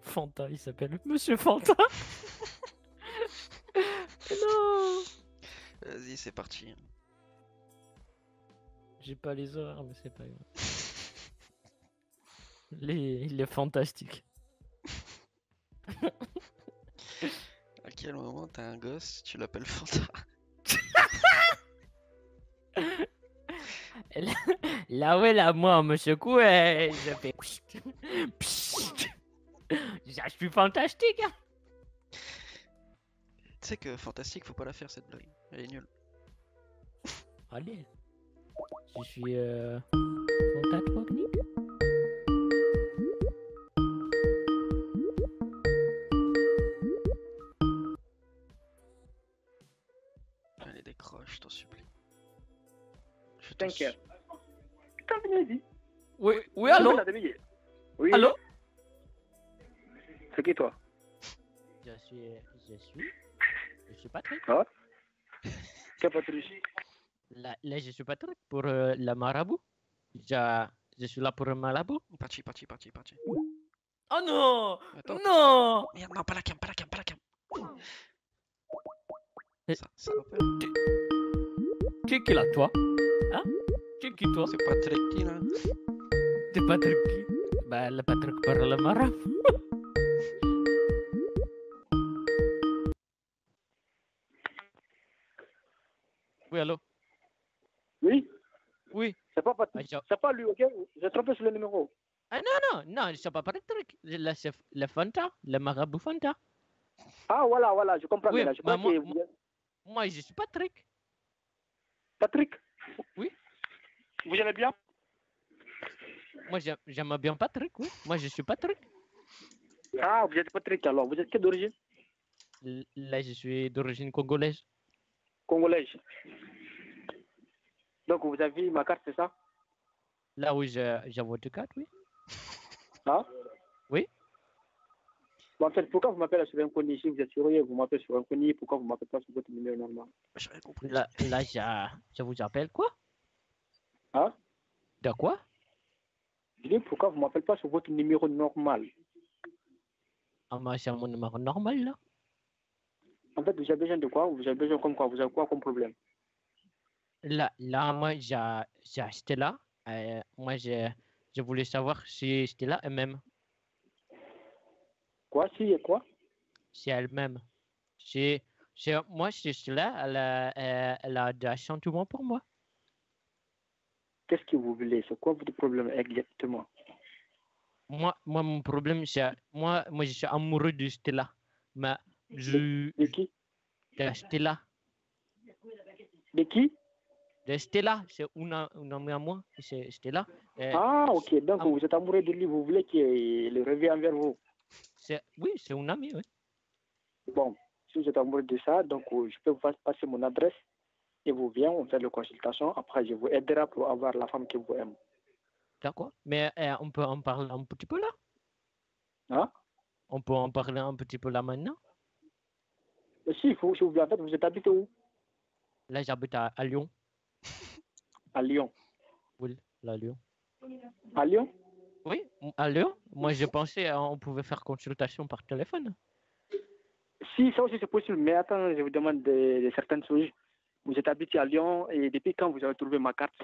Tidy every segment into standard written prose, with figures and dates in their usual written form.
Fanta, il s'appelle Monsieur Fanta. Non. Vas-y, c'est parti. J'ai pas les horaires, mais c'est pas grave. Il est fantastique. À quel moment t'as un gosse, tu l'appelles Fanta? Là, ouais, là, moi, on me secoue et je fais. Je suis fantastique. Hein. Tu sais que fantastique, faut pas la faire cette blague. Elle est nulle. Allez. Je suis fantatronique. Allez, décroche, je t'en supplie. Je t'en T'inquiète. supplie. Putain, venez-y. Oui, allô? Oui. Allô? C'est qui toi? Je suis Patrick. Ah? Quel Patrick? Là, je suis Patrick pour la marabout. Je suis là pour le marabout. Parti. Oh non! Attends. Non! Merde, non, pas la cam. Eh. Ça va pas. Tu es qui là, toi? Hein? Tu es qui, toi? C'est Patrick qui là? T'es Patrick qui? Bah, le Patrick par le marabout. Oui, allô? Oui. Oui. C'est pas Patrick. C'est pas lui, ok? J'ai trompé sur le numéro. Ah non, c'est pas Patrick. Là, c'est le Fanta, le marabout Fanta. Ah, voilà, je comprends. Oui, Là. Je crois que moi, je suis Patrick. Patrick? Oui. Vous allez bien? Moi, j'aime bien Patrick, oui. Moi, je suis Patrick. Ah, vous êtes Patrick alors. Vous êtes quelle d'origine? Là, je suis d'origine congolaise. Congolaise. Donc, vous avez ma carte, c'est ça? Là, oui, j'ai votre carte, oui. Ah? Oui. Bon, en fait, pourquoi vous m'appelez sur inconnu? Si vous êtes sérieux, vous m'appelez sur inconnu. Pourquoi vous m'appelez pas sur votre numéro normal? J'avais compris. Là, je vous appelle quoi? Ah? De quoi? Je dis pourquoi vous m'appelez pas sur votre numéro normal? Ah, moi, c'est mon numéro normal, là. En fait, vous avez besoin de quoi? Vous avez besoin comme quoi? Vous avez quoi comme problème? Là, moi, j'ai acheté là. Moi, je voulais savoir si c'était là elle-même. Quoi? Si et quoi? C'est elle-même. Moi, si c'est là, elle a des sentiments pour moi. Qu'est-ce que vous voulez? C'est quoi votre problème exactement? Moi, mon problème, c'est... Moi, je suis amoureux de Stella. Mais De qui? De Stella. De qui? De Stella, c'est une amie à moi. C'est Stella. Ah, ok. Donc, vous êtes amoureux de lui. Vous voulez qu'il revienne vers vous? Oui, c'est une amie, oui. Bon, si vous êtes amoureux de ça, donc je peux vous passer mon adresse et vous venez, on fait la consultation. Après, je vous aiderai pour avoir la femme qui vous aime. D'accord. Mais on peut en parler un petit peu là? Hein? On peut en parler un petit peu là maintenant? Mais si vous voulez, en fait, vous êtes habité où? Là, j'habite à Lyon. À Lyon. Oui, à Lyon. À Lyon? Oui, à Lyon. Moi, je pensais on pouvait faire consultation par téléphone. Si, ça aussi c'est possible. Mais attends, je vous demande de certaines choses. Vous êtes habité à Lyon et depuis quand vous avez trouvé ma carte?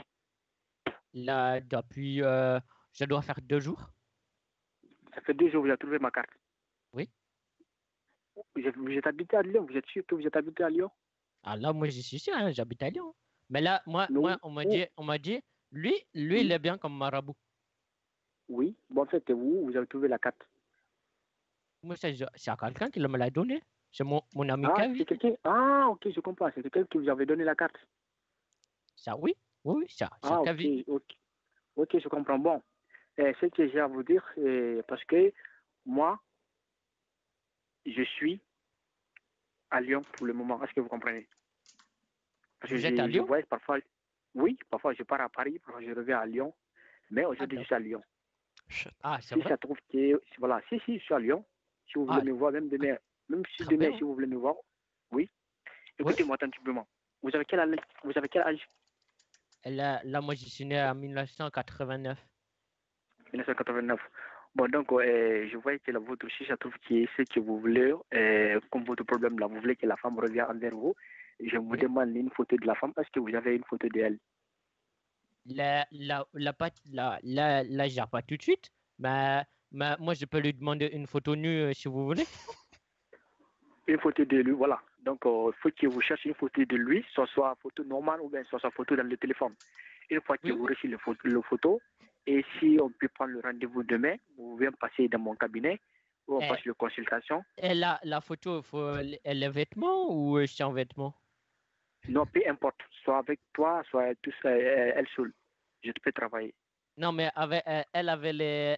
Là, depuis... je dois faire 2 jours. Ça fait 2 jours que vous avez trouvé ma carte. Oui. Vous êtes habité à Lyon? Vous êtes sûr que vous êtes habité à Lyon? Ah là, moi, je suis sûr, hein, j'habite à Lyon. Mais là, moi, on m'a dit, lui, il est bien comme marabout. Oui. Bon, en fait, vous avez trouvé la carte. Moi, c'est à quelqu'un qui me l'a donné. C'est mon ami Kevin. C'est quelqu'un. Ah, ok, je comprends. C'est quelqu'un qui vous avait donné la carte. Ça, oui, ça. Ah, Kevin. ok, je comprends. Bon, ce que j'ai à vous dire, parce que moi, je suis à Lyon pour le moment. Est-ce que vous comprenez? Parce que Vous êtes à Lyon? je voyage parfois. Oui, parfois je pars à Paris, parfois je reviens à Lyon. Mais aujourd'hui, je suis à Lyon. Ah, c'est si vrai? ça trouve que. Voilà, si, je suis à Lyon. Si vous voulez me voir, même demain, si vous voulez me voir, oui. Écoutez-moi attentivement. Vous avez quel âge? Là, moi, je suis né en 1989. 1989. Bon, donc, je vois que votre aussi, ça trouve que ce que vous voulez, comme votre problème là, vous voulez que la femme revienne envers vous. Je vous Oui. demande une photo de la femme parce que vous avez une photo d'elle. Là, j'ai pas tout de suite. Mais moi, je peux lui demander une photo nue si vous voulez. Une photo de lui, voilà. Donc, il faut que vous cherchiez une photo de lui, soit une photo normale ou bien soit photo dans le téléphone. Une fois que Oui, vous oui. recevez le photo, et si on peut prendre le rendez-vous demain, vous pouvez passer dans mon cabinet où on Et, passe la consultation. et la photo, il faut les vêtements ou sans vêtements? Non, peu importe, soit avec toi, soit tous, elle seule. Je peux travailler. Non, mais elle avait les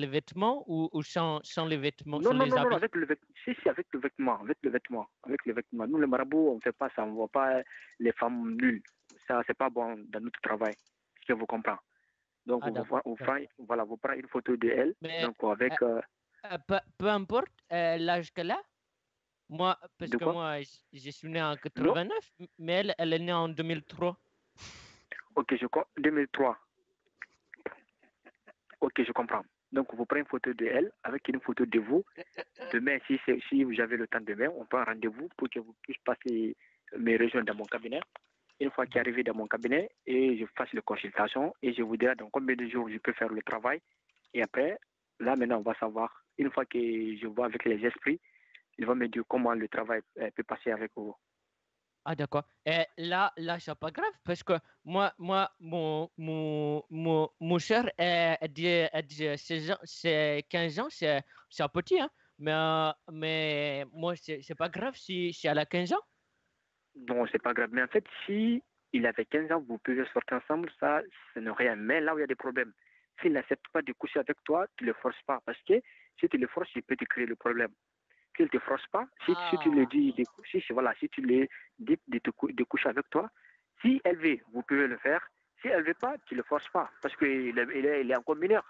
vêtements ou sans les vêtements, Non, sans non, les non, non, habits? avec le vêtement. Si, si, avec le vêtement, avec le vêtement, avec le vêtement. Nous, les marabouts, on ne fait pas ça, on ne voit pas les femmes nulles. Ça, c'est pas bon dans notre travail. Je vous comprends. Donc, Ah, d'accord. voilà, vous prenez une photo de elle. Mais Donc, avec. peu importe l'âge qu'elle a. Moi, parce De que quoi? moi, je suis né en Non? 89, mais elle est née en 2003. Ok, 2003. Ok, je comprends. Donc, vous prenez une photo de elle avec une photo de vous. Demain, si vous avez le temps demain, on prend un rendez-vous pour que vous puissiez passer mes régions dans mon cabinet. Une fois qu'il est arrivé dans mon cabinet, et je fasse les consultations et je vous dirai dans combien de jours je peux faire le travail. Et après, là, maintenant, on va savoir. Une fois que je vois avec les esprits, ils vont me dire comment le travail peut passer avec vous. Ah, d'accord. Et là, c'est pas grave parce que mon cher, elle dit 16 ans, c'est 15 ans, c'est un petit, hein. Mais moi, c'est pas grave si elle a 15 ans. Non, c'est pas grave. Mais en fait, si il avait 15 ans, vous pouvez sortir ensemble, ça, ce n'est rien. Mais là où il y a des problèmes, s'il n'accepte pas de coucher avec toi, tu ne le forces pas. Parce que si tu le forces, il peut te créer le problème. S'il ne te force pas, si tu le Ah, dis, voilà, si tu le dis de coucher avec toi, si elle veut, vous pouvez le faire. Si elle ne veut pas, tu ne le forces pas. Parce qu'il est encore mineur.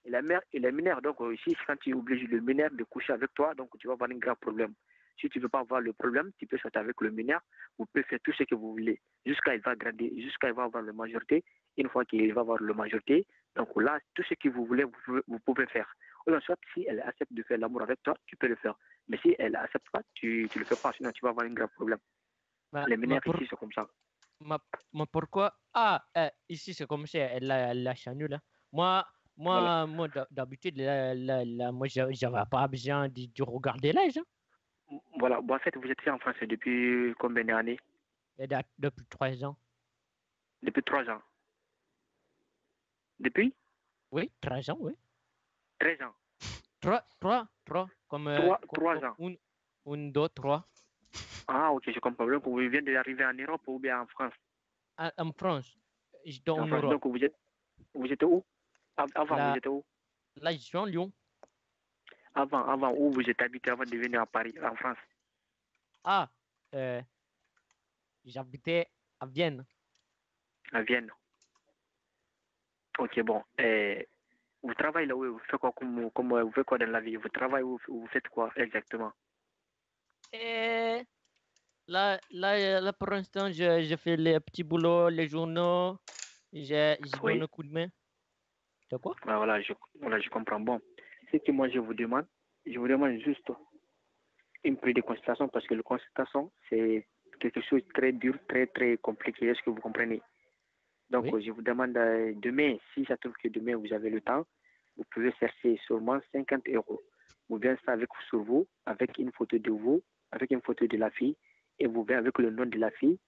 Il est mineur. Donc, ici, quand tu obliges le mineur de coucher avec toi, donc tu vas avoir un grave problème. Si tu ne veux pas avoir le problème, tu peux sortir avec le mineur. Vous pouvez faire tout ce que vous voulez. Jusqu'à il va grandir, jusqu'à il va avoir la majorité. Une fois qu'il va avoir la majorité, donc là, tout ce que vous voulez, vous pouvez faire. Ou bien soit, si elle accepte de faire l'amour avec toi, tu peux le faire. Mais si elle n'accepte pas, tu ne le fais pas, sinon tu vas avoir un grave problème. mais, Les mais, mineurs pour- ici, c'est comme ça. mais- mais pourquoi? Ah, ici, c'est comme ça, elle a chez nous, là. Moi, Voilà. d'habitude, moi, j'avais pas besoin de regarder l'âge, hein. Voilà. Bon, en fait, vous êtes en France depuis combien d'années? Et depuis 3 ans. Depuis 3 ans. Depuis Oui, 3 ans, oui. 13 ans. Trois, comme, 3 ans. une, deux, trois. Ah, ok, je comprends. Donc, vous venez d'arriver en Europe ou bien en France? En France, j'étais en En France. Europe. Donc, vous êtes où? Avant, vous Là, êtes où? là, je suis en Lyon. Avant, où vous êtes habité avant de venir à Paris, en France? Ah, euh, j'habitais à Vienne. À Vienne. Ok, bon. Vous travaillez là où vous faites quoi, vous faites quoi dans la vie? Vous travaillez où vous faites quoi exactement? Et là, pour l'instant, je fais les petits boulots, les journaux. Je donne Oui. un coup de main. C'est quoi? Ah, voilà, je comprends. Bon, ce que moi je vous demande juste une prise de consultation parce que la consultation, c'est quelque chose de très dur, très, très compliqué. Est-ce que vous comprenez? Donc, Oui. je vous demande demain, si ça trouve que demain vous avez le temps, vous pouvez chercher seulement 50 euros. Vous venez ça avec sur vous, avec une photo de vous, avec une photo de la fille, et vous venez avec le nom de la fille,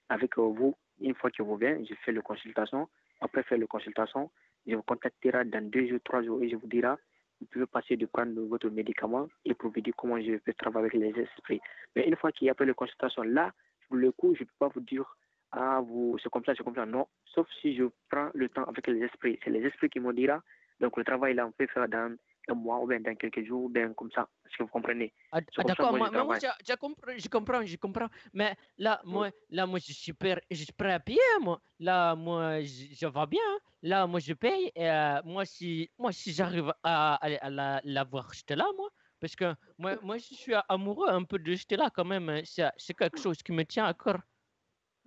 avec vous. Une fois que vous venez, je fais la consultation. Après faire la consultation, je vous contacterai dans 2 jours, 3 jours, et je vous dirai, vous pouvez passer de prendre votre médicament et pour vous dire comment je peux travailler avec les esprits. Mais une fois qu'il y a après la consultation, là, pour le coup, je ne peux pas vous dire ah, c'est comme ça, c'est comme ça. Non, sauf si je prends le temps avec les esprits. C'est les esprits qui me diront, donc le travail là, on peut faire dans un mois ou bien dans quelques jours, ou bien comme ça. Est-ce que vous comprenez? C'est comme ça que D'accord, moi je mais moi, travaille. je comprends. Mais moi, je suis prêt à payer, moi. Là, moi, je vais bien, hein. Là, moi, je paye. Et, moi, si j'arrive à la voir, j'étais là, moi. Parce que moi, je suis amoureux un peu de j'étais là quand même, hein. C'est quelque chose qui me tient à cœur.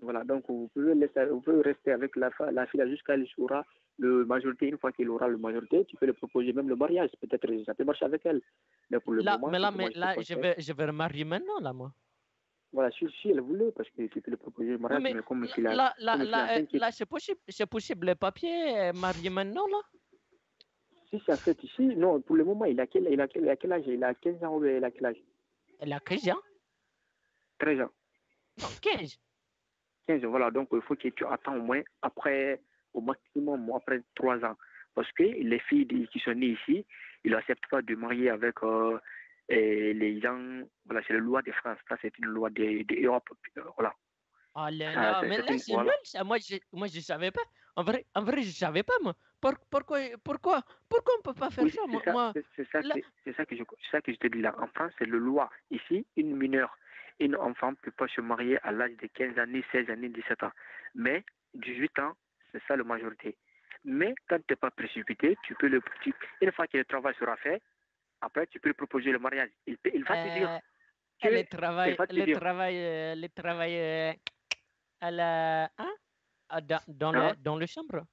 Voilà, donc vous pouvez rester avec la fille là jusqu'à le jour le majorité, une fois qu'il aura le majorité, tu peux le proposer même le mariage. Peut-être ça peut marcher avec elle. Mais pour le moment, je vais me marier maintenant, là, moi. Voilà, si elle voulait, parce que tu peux le proposer le Oui, mariage, mais mais comme il a, là, c'est possible, le papier, marier maintenant, là? si c'est fait ici, non, pour le moment, il a quel âge? Il a 15 ans ou il a quel âge? Elle a 15 ans? 13 ans. Non, 15. 15 ans, voilà. Donc, il faut que tu attends au moins au maximum, après 3 ans. Parce que les filles qui sont nées ici, ils n'acceptent pas de marier avec les gens. Voilà, c'est la loi de France. Ça, c'est une loi d'Europe. Voilà. Ah là, mais là, c'est nul, ça. Moi, je savais pas. En vrai, je savais pas, moi. Pourquoi on peut pas faire Oui, ça, moi? c'est ça que je te dis là. En France, c'est la loi. Ici, une mineure, une enfant ne peut pas se marier à l'âge de 15 années, 16 années, 17 ans. Mais 18 ans, c'est ça la majorité. Mais quand tu n'es pas précipité, une fois que le travail sera fait, après, tu peux lui proposer le mariage. Il va te dire que... Le travail à la, hein? Dans le chambre.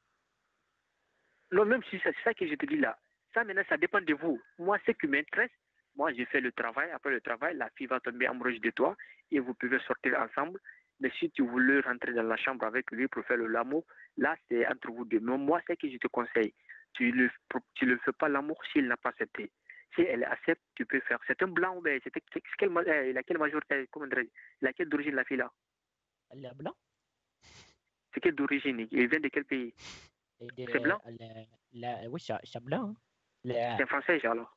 Non, même si c'est ça que je te dis là. Ça, maintenant, ça dépend de vous. Moi, ce qui m'intéresse, moi, j'ai fait le travail. Après le travail, la fille va tomber amoureuse de toi et vous pouvez sortir ensemble. Mais si tu voulais rentrer dans la chambre avec lui pour faire l'amour, là, c'est entre vous deux. Mais moi, c'est que je te conseille. Tu le fais pas l'amour s'il n'a pas accepté. Si elle accepte, tu peux faire. C'est un blanc, mais il a quelle majorité, comment dire, il a quelle d'origine la fille là? Elle est blanc. C'est quelle d'origine? Il vient de quel pays? C'est blanc? Oui, c'est blanc. C'est un français alors?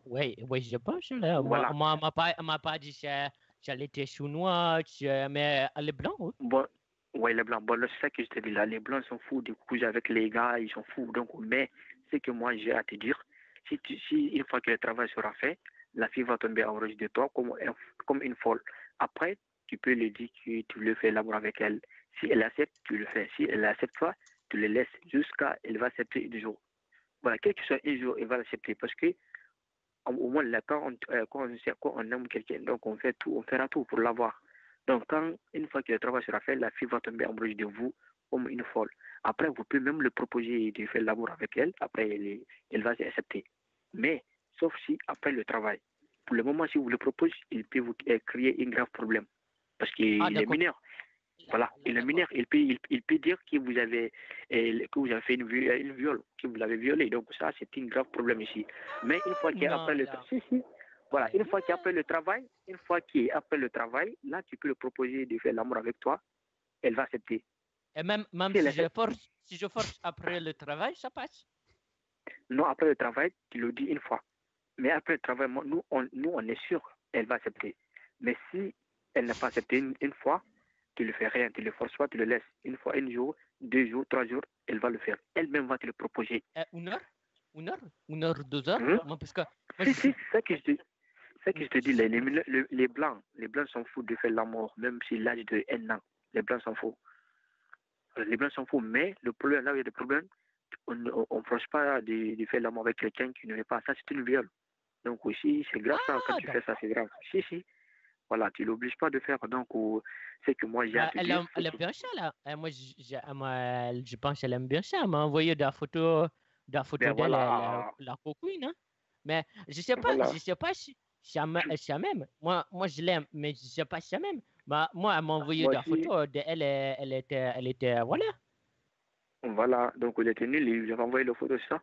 Oui, je pense. Là. Voilà. Moi, elle m'a pas dit qu'elle était chinoise, mais elle est blanc, oui. Bon, ouais, les blancs. Bon, là, c'est ça que je te dis là. Les blancs sont fous de coucher avec les gars, ils sont fous. Donc, mais c'est que moi, j'ai à te dire, si une fois que le travail sera fait, la fille va tomber amoureuse de toi comme une folle. Après, tu peux lui dire que tu le fais l'amour avec elle. Si elle accepte, tu le fais. Si elle accepte pas, tu le laisses jusqu'à elle va accepter un jour. Voilà, quel que soit un jour, elle va l'accepter parce que au moins là, quand on aime quelqu'un, donc on fera tout pour l'avoir. Donc une fois que le travail sera fait, la fille va tomber amoureuse de vous comme une folle. Après, vous pouvez même le proposer de faire l'amour avec elle. Après, elle va accepter. Mais, sauf si après le travail. Pour le moment, si vous le proposez, il peut vous créer un grave problème. Parce qu'il est mineur. Voilà, il est mineur, il peut dire que vous avez fait une viol, que vous l'avez violé. Donc ça, c'est un grave problème ici. Mais une fois qu'après le voilà, une fois qu'après le travail, là, tu peux le proposer de faire l'amour avec toi, elle va accepter. Et même si je force après le travail, ça passe. Non, après le travail, tu le dis une fois. Mais après le travail, nous, on est sûr, elle va accepter. Mais si elle n'a pas accepté une fois, tu ne le fais rien, tu ne le forces pas, tu le laisses. Une fois, un jour, 2 jours, 3 jours, elle va le faire. Elle-même va te le proposer. 1 heure, 2 heures? Moi, parce que, si, c'est ça que je te dis. C'est ça que je te dis, les blancs sont fous de faire l'amour, même si l'âge de 1 an. Les blancs sont fous. Les blancs sont fous, mais le problème, là où il y a des problèmes, on ne force pas de faire l'amour avec quelqu'un qui ne veut pas. Ça, c'est une viol. Donc aussi, c'est grave ça. Quand tu fais ça, c'est grave. Si. Voilà, tu l'obliges pas de faire. Donc, c'est que moi, j'ai à te dire. Elle aime bien ça, là. Moi, je pense qu'elle aime bien ça. Elle m'a envoyé des photos Ben d'elle, voilà. la coquine, hein. Mais je sais pas, Voilà. je sais pas si elle m'aime. Moi, je l'aime, mais je sais pas si elle m'aime. Moi, elle m'a envoyé Moi des aussi. photos d'elle, elle était, voilà. Voilà. Donc, il était nul. Il lui a envoyé la photo, c'est ça?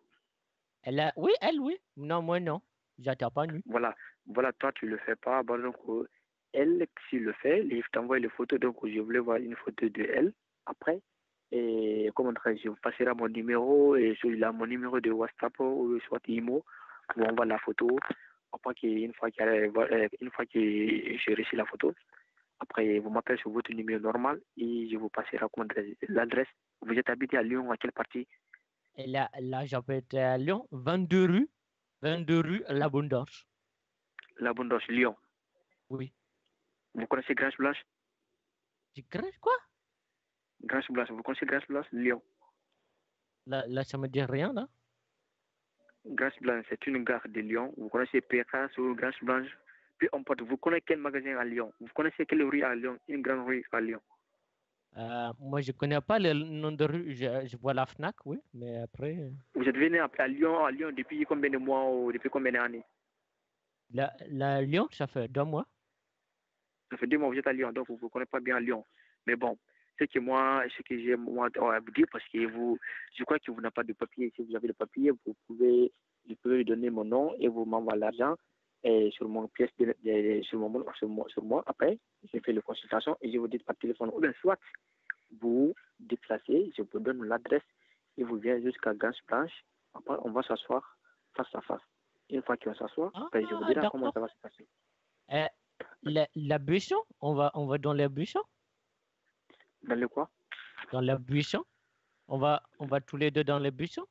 Oui, elle, oui. Non, moi, non. J'attends pas nu. Voilà. Voilà, toi, tu le fais pas. Bon, donc, elle, s'il le fait, il t'envoie les photos. Donc, je voulais voir une photo de elle. Après, et comment dire, je vous passerai mon numéro et celui-là, mon numéro de WhatsApp ou soit IMO, où on voit la photo. Après, une fois que j'ai reçu la photo, après, vous m'appelez sur votre numéro normal et je vous passerai l'adresse. Vous êtes habité à Lyon, à quelle partie? Et là, j'habite à Lyon, 22 rue L'Abondance. L'Abondance, Lyon. Oui. Vous connaissez Grange Blanche? Tu crées quoi? Grange Blanche, vous connaissez Grange Blanche, Lyon? Là, ça me dit rien, là. Grange Blanche, c'est une gare de Lyon. Vous connaissez Pékin ou Grange Blanche? Peu importe, vous connaissez quel magasin à Lyon? Vous connaissez quelle rue à Lyon? Une grande rue à Lyon? Moi, je connais pas le nom de rue. Je vois la Fnac, oui, mais après, Vous êtes venu à Lyon depuis combien de mois ou depuis combien d'années? la Lyon, ça fait 2 mois. Ça fait 2 mois que vous êtes à Lyon, donc vous ne connaissez pas bien Lyon. Mais bon, ce que j'ai moi à vous dire, parce que je crois que vous n'avez pas de papier. Si vous avez le papier, je peux lui donner mon nom et vous m'envoyez l'argent sur mon pièce sur moi. Après, je fais la consultation et je vous dis par téléphone. Ou bien soit vous déplacez, je vous donne l'adresse et vous venez jusqu'à Grange Blanche. Après, on va s'asseoir face à face. Une fois qu'on s'assoit, après, je vous dirai comment D'accord. ça va se passer. La buisson, on va dans les buissons. Dans le quoi? Dans les buissons. On va tous les deux dans les buissons.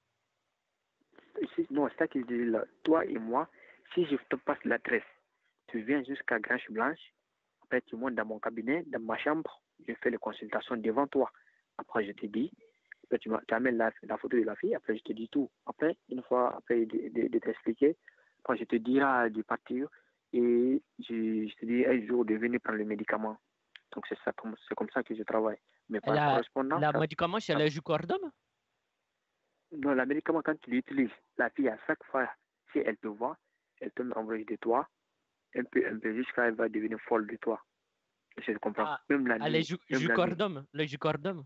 Non, c'est ça que je dis là. Toi et moi, si je te passe l'adresse, tu viens jusqu'à Grange Blanche, après tu montes dans mon cabinet, dans ma chambre, je fais les consultations devant toi. Après, je te dis, après tu amènes la photo de la fille, après je te dis tout. Après, une fois, après de t'expliquer, après je te dirai de partir et je te dis un jour de venir prendre le médicament. Donc c'est ça, c'est comme ça que je travaille. Mais par correspondance, La médicament, c'est le Jucordum. non, le médicament, quand tu l'utilises, la fille, à chaque fois, si elle te voit, elle te met amoureux de toi, un peu, jusqu'à elle va devenir folle de toi. Je comprends. Même la Le nuit. Jucordum. Le Jucordum.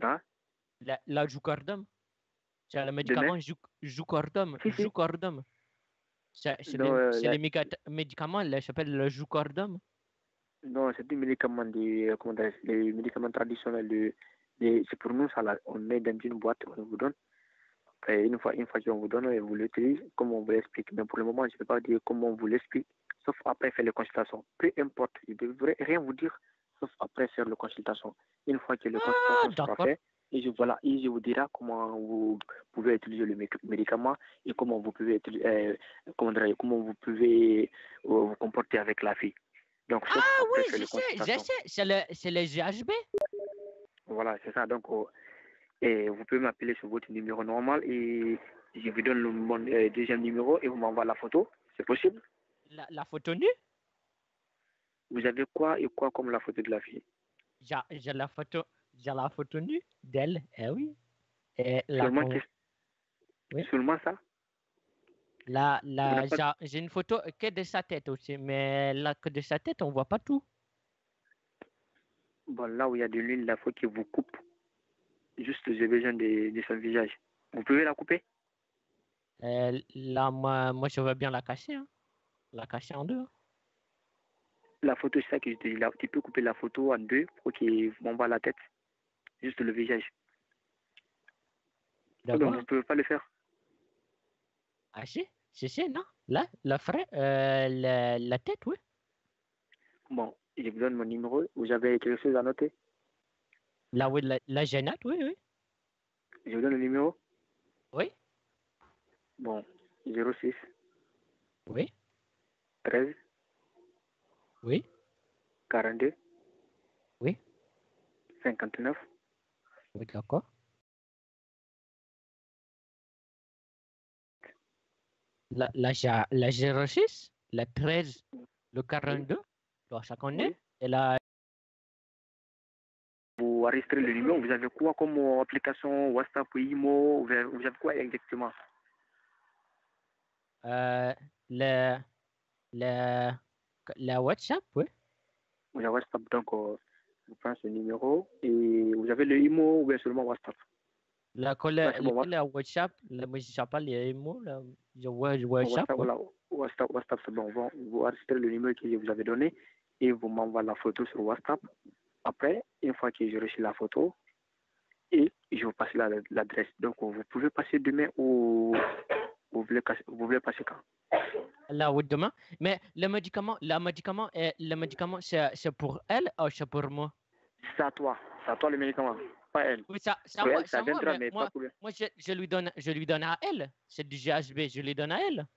Hein? La Jucordum. C'est le Demain? médicament Jucordum. Si, si. Jucordum. C'est Non, le médicament, il s'appelle le Jucordum. non, c'est des médicaments, les médicaments traditionnels. C'est pour nous, ça, là, on met dans une boîte, on vous donne. Et une fois qu'on vous donne, vous l'utilisez comme on vous l'explique. Mais pour le moment, je ne peux pas dire comment on vous l'explique, sauf après faire les consultations. Peu importe, je ne devrais rien vous dire, sauf après faire les consultations. Une fois que les consultations seront faites, et je vous dirai comment vous pouvez utiliser le médicament et comment vous pouvez vous comporter avec la fille. Donc, sauf après faire les consultations. C'est le GHB. Voilà, c'est ça. Donc, et vous pouvez m'appeler sur votre numéro normal et je vous donne mon deuxième numéro et vous m'envoyez la photo. C'est possible? La photo nue? Vous avez quoi et quoi comme la photo de la fille? J'ai la photo nue d'elle, eh oui. Et Seulement ça? j'ai une photo que de sa tête aussi, mais là, que de sa tête, on voit pas tout. Bon, là où il y a de l'huile, il faut qu'il vous coupe. Juste, j'ai besoin de son visage. Vous pouvez la couper? Là, moi, je veux bien la cacher. Hein. La cacher en deux. Hein. La photo, c'est ça que je te dis. Là, tu peux couper la photo en deux pour qu'il m'envoie la tête. Juste le visage. Donc, vous ne pouvez pas le faire. Ah, si, non? Là, la tête, oui. Bon, je vous donne mon numéro. Vous avez quelque chose à noter? Là, oui, la gênate, oui, oui. Je vous donne le numéro? Oui. Bon, 06. Oui. 13. Oui. 42. Oui. 59. Oui, d'accord. La 06, la 13, le 42, oui. Ça connaît. Oui. Et la... Vous enregistrez le numéro, vous avez quoi comme application WhatsApp ou IMO? Vous avez quoi exactement? La WhatsApp, oui. Vous avez WhatsApp, donc vous prenez ce numéro et vous avez le IMO ou bien seulement WhatsApp? La WhatsApp, moi je sais pas les mots, WhatsApp, voilà, WhatsApp c'est bon. Vous enregistrez le numéro que je vous avez donné et vous m'envoyez la photo sur WhatsApp. Après, une fois que j'ai reçu la photo, et je vous passe l'adresse. Donc, vous pouvez passer demain ou vous voulez passer quand? Là, oui, demain. Mais le médicament, c'est pour elle ou c'est pour moi? C'est à toi le médicament, pas elle. Oui, ça moi, ça viendra, mais moi, je lui donne à elle. C'est du GHB, je lui donne à elle.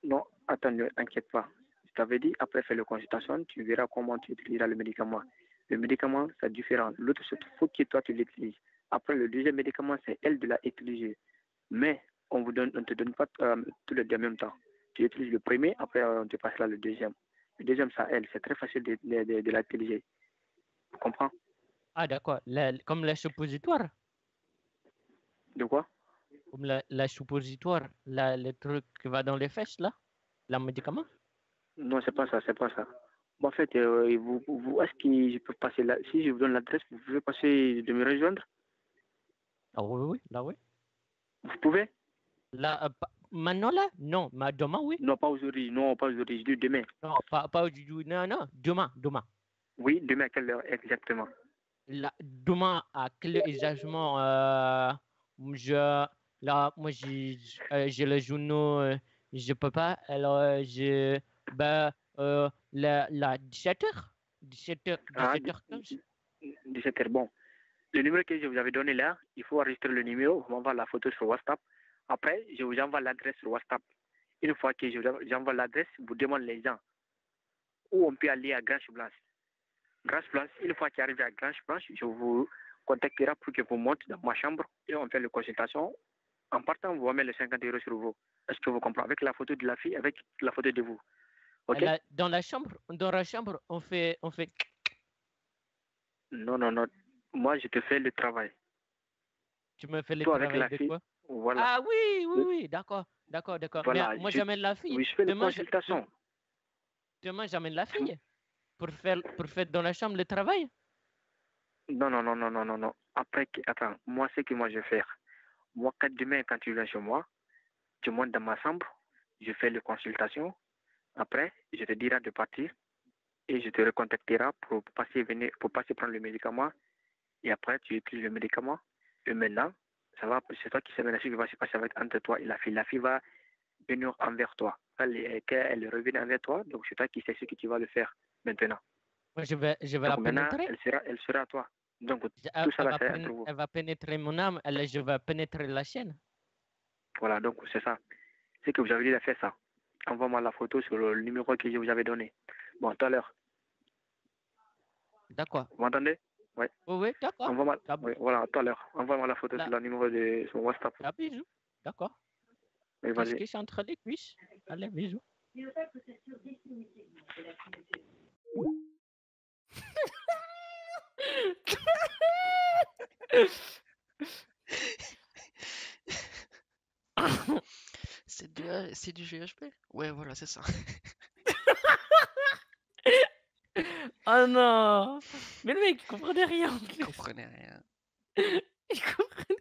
Non, attends, ne t'inquiète pas. Je t'avais dit, après faire la consultation, tu verras comment tu utiliseras le médicament. Le médicament, c'est différent. L'autre, il faut que toi, tu l'utilises. Après, le deuxième médicament, c'est elle de l'utiliser. Mais on ne te donne pas tous les deux en même temps. Tu utilises le premier, après, on te passe là le deuxième. Le deuxième, c'est elle. C'est très facile de l'utiliser. Tu comprends? Ah, d'accord. Comme la suppositoire. De quoi? Comme la suppositoire. Le truc qui va dans les fesses, là. Le médicament. Non, c'est pas ça, c'est pas ça. Bon, en fait, est-ce que je peux passer là? Si je vous donne l'adresse, vous pouvez passer de me rejoindre? Ah oui, oui, là, oui. Vous pouvez? Là, maintenant, là? Non, mais demain, oui. Non, pas aujourd'hui. Non, pas aujourd'hui. Je dis demain. Non, pas aujourd'hui. Non, non, demain, demain. Oui, demain à quelle heure exactement? Là, demain, à quel heure exactement moi, j'ai le genou, je peux pas. Alors, la 17h? 17h, Ah, 17h15? 17h. Bon. Le numéro que je vous avais donné là, il faut enregistrer le numéro, vous m'envoyez la photo sur WhatsApp. Après, je vous envoie l'adresse sur WhatsApp. Une fois que j'envoie l'adresse, vous demandez les gens où on peut aller à Grange Blanche. Grange Blanche, une fois qu'il arrive à Grange Blanche, je vous contacterai pour que vous montez dans ma chambre et on fait la consultation. En partant, vous remettez les 50 euros sur vous. Est-ce que vous comprenez? Avec la photo de la fille, avec la photo de vous. Ok? Dans la chambre, on fait. Non, non, non. Moi, je te fais le travail. Tu me fais le Toi, avec travail la de fille, quoi? voilà. Ah oui, oui, oui, d'accord, d'accord, d'accord. Mais Voilà. moi, j'amène la fille. Oui, je fais une Demain, consultation. demain, j'amène la fille pour faire dans la chambre le travail. Non, non, non, non, non, non, non. Après, attends, moi, ce que moi je vais faire. Moi, demain, quand tu viens chez moi, tu montes dans ma chambre, je fais les consultations. Après, je te dirai de partir et je te recontacterai pour passer prendre le médicament. Et après, tu utilises le médicament. Et maintenant, c'est toi qui sais maintenant ce qui va se passer entre toi et la fille. La fille va venir envers toi. Elle revient envers toi, donc c'est toi qui sais ce que tu vas le faire maintenant. Moi, je vais la Donc maintenant, pénétrer. elle sera à toi. Donc Elle, tout ça elle là, va c'est entre vous. elle va pénétrer mon âme. Je vais pénétrer la sienne. Voilà, donc c'est ça. C'est que vous avez déjà fait ça. Envoie-moi la photo sur le numéro que je vous avais donné. Bon, tout à l'heure. D'accord. Vous m'entendez? Oui. Oui, oui, d'accord. Envoie-moi. Oui, voilà, tout à l'heure. Envoie-moi la photo sur Là, le numéro de sur WhatsApp. là, bisous. D'accord. Oui, Qu'est-ce vas-y. que c'est entre les cuisses? Allez, bisous. C'est du GHB? Ouais, voilà, c'est ça. Oh non! Mais le mec, il comprenait rien. en Je plus. comprenais rien. Il comprenait.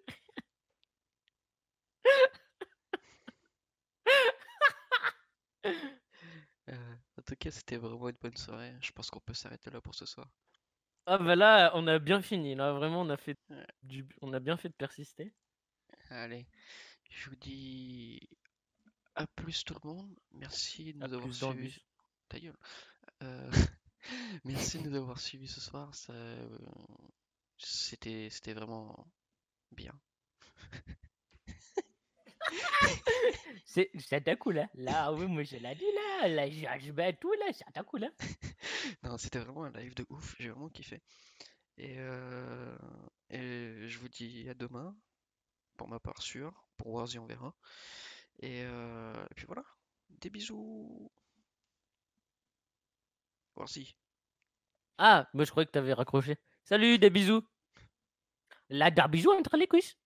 En tout cas, c'était vraiment une bonne soirée. Je pense qu'on peut s'arrêter là pour ce soir. Ah bah là, on a bien fini. Là, vraiment, Ouais. on a bien fait de persister. Allez, je vous dis à plus tout le monde. Merci de À nous avoir plus dans le suivis. bus. Ta gueule. Euh, Merci de nous avoir suivis ce soir. C'était vraiment bien. C'est ta cool, hein. Là, oui, moi je l'ai dit là, je vais tout là, c'est ta cool, hein. Non, c'était vraiment un live de ouf. J'ai vraiment kiffé. Et, et je vous dis à demain, pour ma part sûr, pour Warzy on verra. Et puis voilà, des bisous. Warzy. Ah, moi je croyais que t'avais raccroché. Salut, des bisous. Là, des bisous entre les cuisses.